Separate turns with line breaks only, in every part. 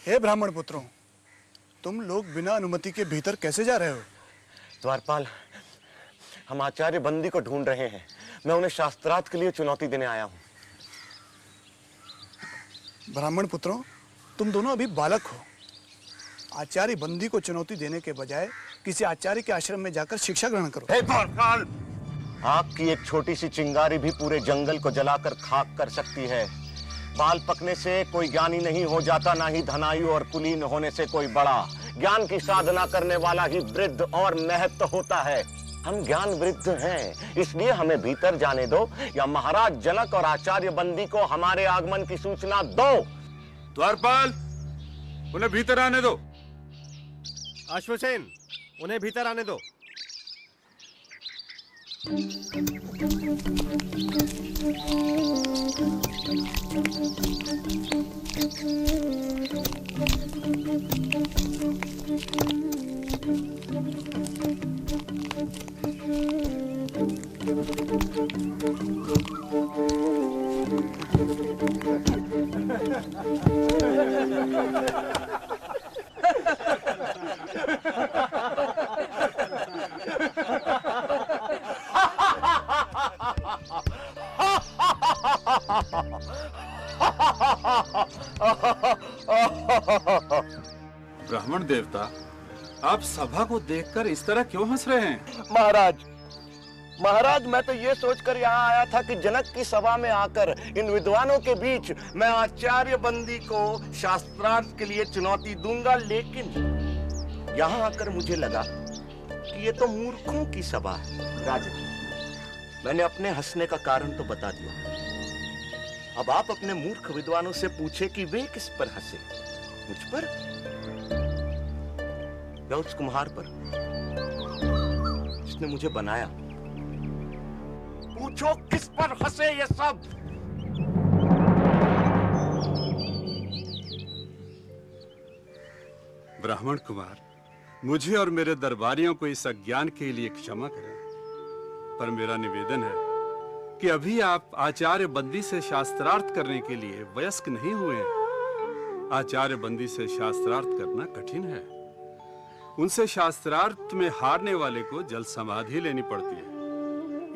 हे ब्राह्मण पुत्रों, तुम लोग बिना अनुमति के भीतर कैसे जा रहे हो?
द्वारपाल, हम आचार्य बंदी को ढूंढ रहे हैं। मैं उन्हें शास्त्रार्थ के लिए चुनौती देने आया हूं।
ब्राह्मण पुत्रों, तुम दोनों अभी बालक हो। आचार्य बंदी को चुनौती देने के बजाय किसी आचार्य के आश्रम में जाकर शिक्षा ग्रहण करो।
हे द्वारपाल, आग की एक छोटी सी चिंगारी भी पूरे जंगल को जलाकर खाक कर सकती है। बाल पकने से कोई ज्ञानी नहीं हो जाता, ना ही धनायु और कुलीन होने से कोई बड़ा। ज्ञान की साधना करने वाला ही वृद्ध और महत्व होता है। हम ज्ञान वृद्ध हैं, इसलिए हमें भीतर जाने दो, या महाराज जनक और आचार्य बंदी को हमारे आगमन की सूचना दो।
द्वारपाल, उन्हें भीतर आने दो।
अश्वसेन, उन्हें भीतर आने दो।
ब्राह्मण देवता, आप सभा को देखकर इस तरह क्यों हंस रहे हैं?
महाराज, मैं तो ये सोचकर यहाँ आया था कि जनक की सभा में आकर इन विद्वानों के बीच मैं आचार्य बंदी को शास्त्रार्थ के लिए चुनौती दूंगा, लेकिन यहाँ आकर मुझे लगा कि ये तो मूर्खों की सभा है। राजन, मैंने अपने हंसने का कारण तो बता दिया। अब आप अपने मूर्ख विद्वानों से पूछे कि वे किस पर हंसे। मुझ पर या उस कुम्हार पर जिसने मुझे बनाया? पूछो किस पर हंसे ये सब।
ब्राह्मण कुमार, मुझे और मेरे दरबारियों को इस अज्ञान के लिए क्षमा करें, पर मेरा निवेदन है कि अभी आप आचार्य बंदी से शास्त्रार्थ करने के लिए वयस्क नहीं हुए हैं। आचार्य बंदी से शास्त्रार्थ करना कठिन है। उनसे शास्त्रार्थ में हारने वाले को जल समाधि लेनी पड़ती है।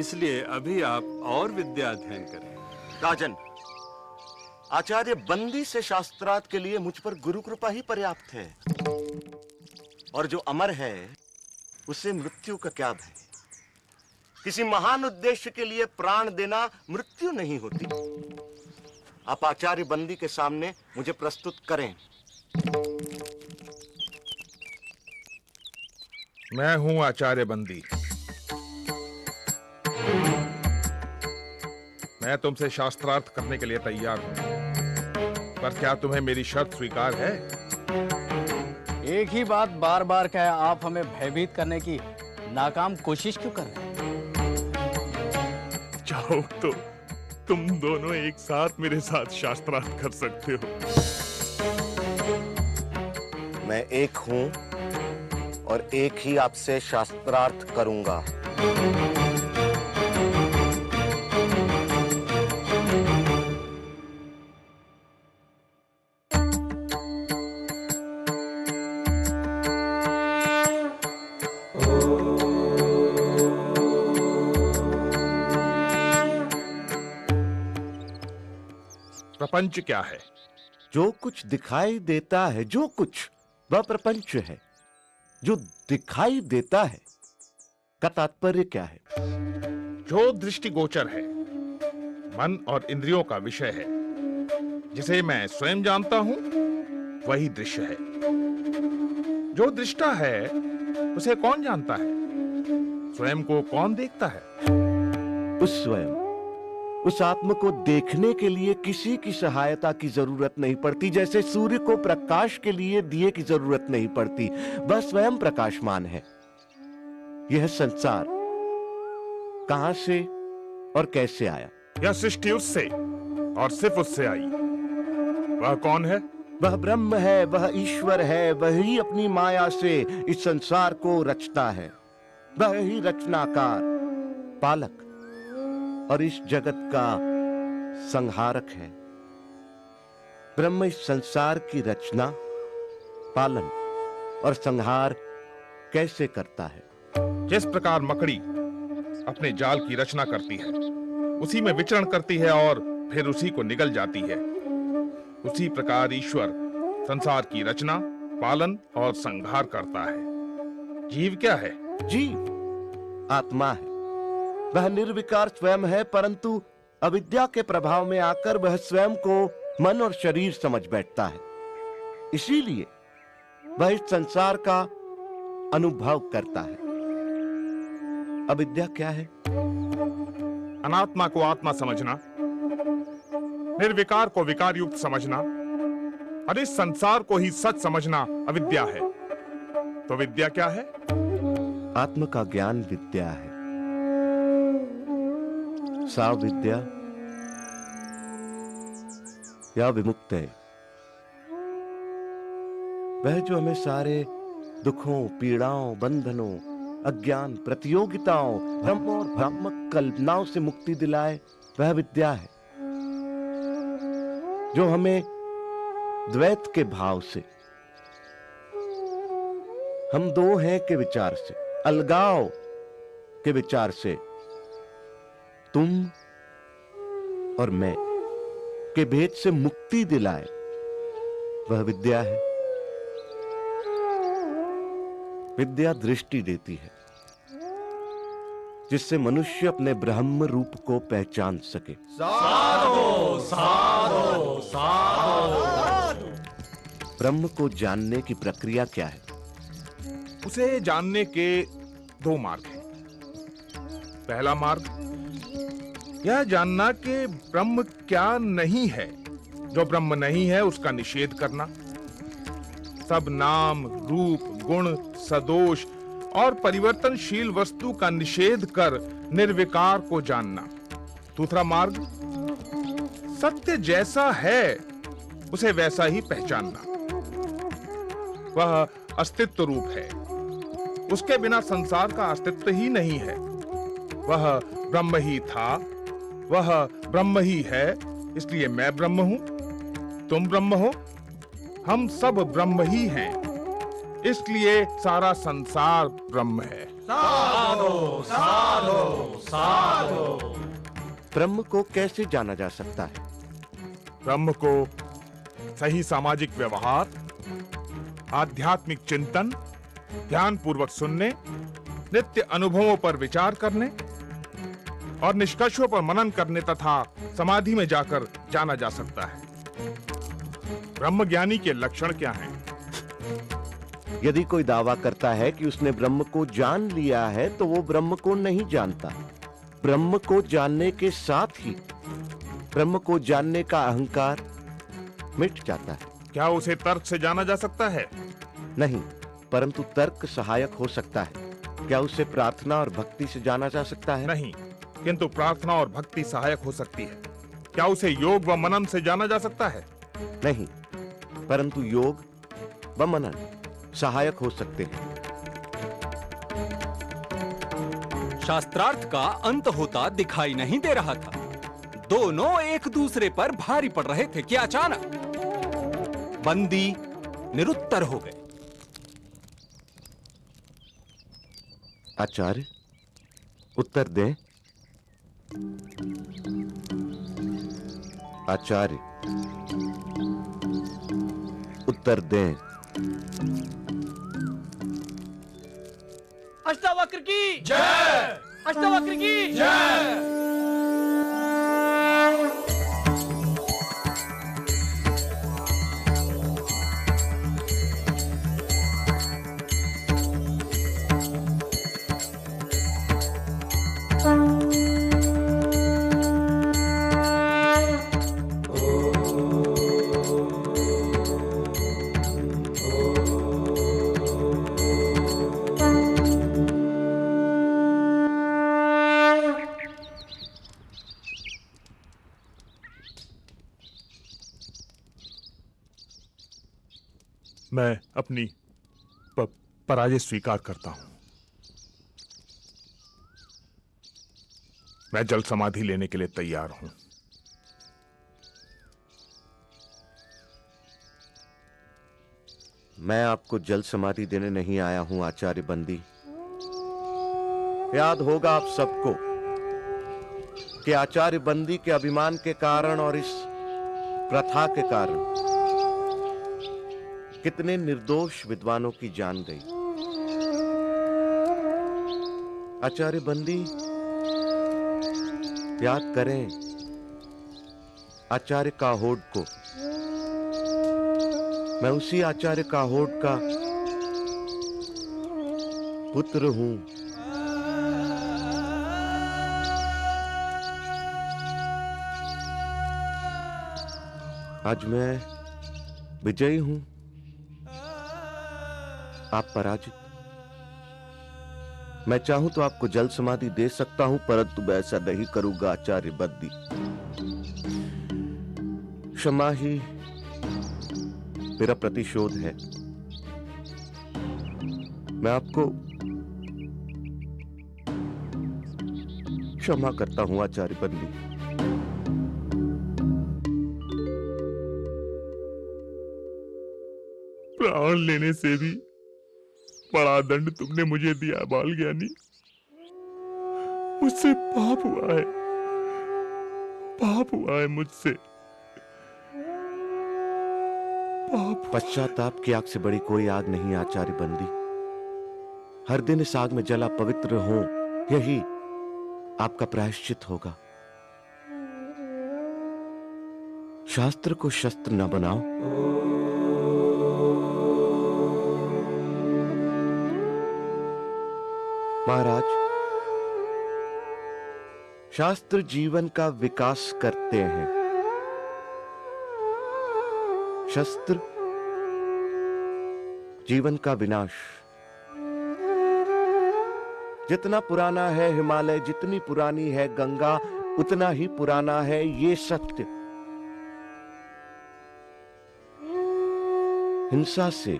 इसलिए अभी आप और विद्या अध्ययन करें।
राजन, आचार्य बंदी से शास्त्रार्थ के लिए मुझ पर गुरु कृपा ही पर्याप्त है, और जो अमर है उसे मृत्यु का क्या भय। किसी महान उद्देश्य के लिए प्राण देना मृत्यु नहीं होती। आप आचार्य बंदी के सामने मुझे प्रस्तुत करें।
मैं हूं आचार्य बंदी। मैं तुमसे शास्त्रार्थ करने के लिए तैयार हूं, पर क्या तुम्हें मेरी शर्त स्वीकार है?
एक ही बात बार बार कहे आप हमें भयभीत करने की नाकाम कोशिश क्यों कर रहे हैं?
चाहो तो तुम दोनों एक साथ मेरे साथ शास्त्रार्थ कर सकते हो।
मैं एक हूं और एक ही आपसे शास्त्रार्थ करूंगा।
प्रपंच क्या है?
जो कुछ दिखाई देता है, जो कुछ, वह प्रपंच है। जो दिखाई देता है का तात्पर्य क्या है?
जो दृष्टिगोचर है, मन और इंद्रियों का विषय है, जिसे मैं स्वयं जानता हूं, वही दृश्य है। जो दृष्टा है उसे कौन जानता है? स्वयं को कौन देखता है?
उस स्वयं, उस आत्म को देखने के लिए किसी की सहायता की जरूरत नहीं पड़ती। जैसे सूर्य को प्रकाश के लिए दिए की जरूरत नहीं पड़ती, वह स्वयं प्रकाशमान है। यह संसार कहां से और कैसे आया?
यह सृष्टि उससे और सिर्फ उससे आई। वह कौन है?
वह ब्रह्म है, वह ईश्वर है। वही अपनी माया से इस संसार को रचता है। वह ही रचनाकार, पालक और इस जगत का संहारक है। ब्रह्म इस संसार की रचना पालन और संहार कैसे करता है।
जिस प्रकार मकड़ी अपने जाल की रचना करती है, उसी में विचरण करती है और फिर उसी को निगल जाती है, उसी प्रकार ईश्वर संसार की रचना, पालन और संहार करता है। जीव क्या है?
जीव आत्मा है। वह निर्विकार स्वयं है, परंतु अविद्या के प्रभाव में आकर वह स्वयं को मन और शरीर समझ बैठता है। इसीलिए वह इस संसार का अनुभव करता है। अविद्या क्या है?
अनात्मा को आत्मा समझना, निर्विकार को विकार युक्त समझना और इस संसार को ही सच समझना अविद्या है। तो विद्या क्या है?
आत्म का ज्ञान विद्या है। सा विद्या या विमुक्त है वह जो हमें सारे दुखों, पीड़ाओं, बंधनों, अज्ञान, प्रतियोगिताओं, भ्रम और भ्रामक कल्पनाओं से मुक्ति दिलाए, वह विद्या है। जो हमें द्वैत के भाव से, हम दो हैं के विचार से, अलगाव के विचार से, तुम और मैं के भेद से मुक्ति दिलाए, वह विद्या है। विद्या दृष्टि देती है जिससे मनुष्य अपने ब्रह्म रूप को पहचान सके।
साधो साधो साधो।
ब्रह्म को जानने की प्रक्रिया क्या है?
उसे जानने के दो मार्ग हैं। पहला मार्ग यह जानना कि ब्रह्म क्या नहीं है। जो ब्रह्म नहीं है उसका निषेध करना। सब नाम, रूप, गुण, सदोष और परिवर्तनशील वस्तु का निषेध कर निर्विकार को जानना। दूसरा मार्ग सत्य जैसा है उसे वैसा ही पहचानना। वह अस्तित्व रूप है, उसके बिना संसार का अस्तित्व ही नहीं है। वह ब्रह्म ही था, वह ब्रह्म ही है, इसलिए मैं ब्रह्म हूं, तुम ब्रह्म हो, हम सब ब्रह्म ही हैं, इसलिए सारा संसार ब्रह्म है।
साधो साधो साधो।
ब्रह्म को कैसे जाना जा सकता है?
ब्रह्म को सही सामाजिक व्यवहार, आध्यात्मिक चिंतन, ध्यान पूर्वक सुनने, नित्य अनुभवों पर विचार करने और निष्कर्षों पर मनन करने तथा समाधि में जाकर जाना जा सकता है। ब्रह्म ज्ञानी के लक्षण क्या हैं?
यदि कोई दावा करता है कि उसने ब्रह्म को जान लिया है तो वो ब्रह्म को नहीं जानता। ब्रह्म को जानने के साथ ही ब्रह्म को जानने का अहंकार मिट जाता है।
क्या उसे तर्क से जाना जा सकता है?
नहीं, परंतु तर्क सहायक हो सकता है। क्या उसे प्रार्थना और भक्ति से जाना जा सकता है?
नहीं, किंतु प्रार्थना और भक्ति सहायक हो सकती है। क्या उसे योग व मनन से जाना जा सकता है?
नहीं, परंतु योग व मनन सहायक हो सकते हैं।
शास्त्रार्थ का अंत होता दिखाई नहीं दे रहा था। दोनों एक दूसरे पर भारी पड़ रहे थे कि अचानक बंदी निरुत्तर हो गए।
आचार्य, उत्तर दें। आचार्य, उत्तर दें।
अष्टावक्र की जय। अष्टावक्र की जय।
मैं अपनी पराजय स्वीकार करता हूं। मैं जल समाधि लेने के लिए तैयार हूं।
मैं आपको जल समाधि देने नहीं आया हूं आचार्य बंदी। याद होगा आप सबको कि आचार्य बंदी के अभिमान के कारण और इस प्रथा के कारण कितने निर्दोष विद्वानों की जान गई। आचार्य बंदी, याद करें आचार्य काहोड को। मैं उसी आचार्य काहोड का पुत्र हूं। आज मैं विजयी हूं, आप पराजित। मैं चाहूं तो आपको जल समाधि दे सकता हूं, परंतु मैं ऐसा नहीं करूंगा आचार्य बंदी। क्षमा ही मेरा प्रतिशोध है। मैं आपको क्षमा करता हूं आचार्य बंदी।
प्राण लेने से भी बड़ा दंड तुमने मुझे दिया बाल ज्ञानी। मुझसे पाप हुआ है, पाप हुआ है मुझसे पाप।
पश्चाताप की आग से बड़ी कोई आग नहीं आचार्य बंदी। हर दिन इस आग में जला पवित्र हो, यही आपका प्रायश्चित होगा। शास्त्र को शस्त्र न बनाओ। महाराज, शास्त्र जीवन का विकास करते हैं, शस्त्र जीवन का विनाश। जितना पुराना है हिमालय, जितनी पुरानी है गंगा, उतना ही पुराना है ये सत्य। हिंसा से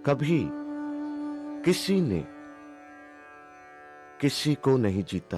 कभी किसी ने किसी को नहीं जीता।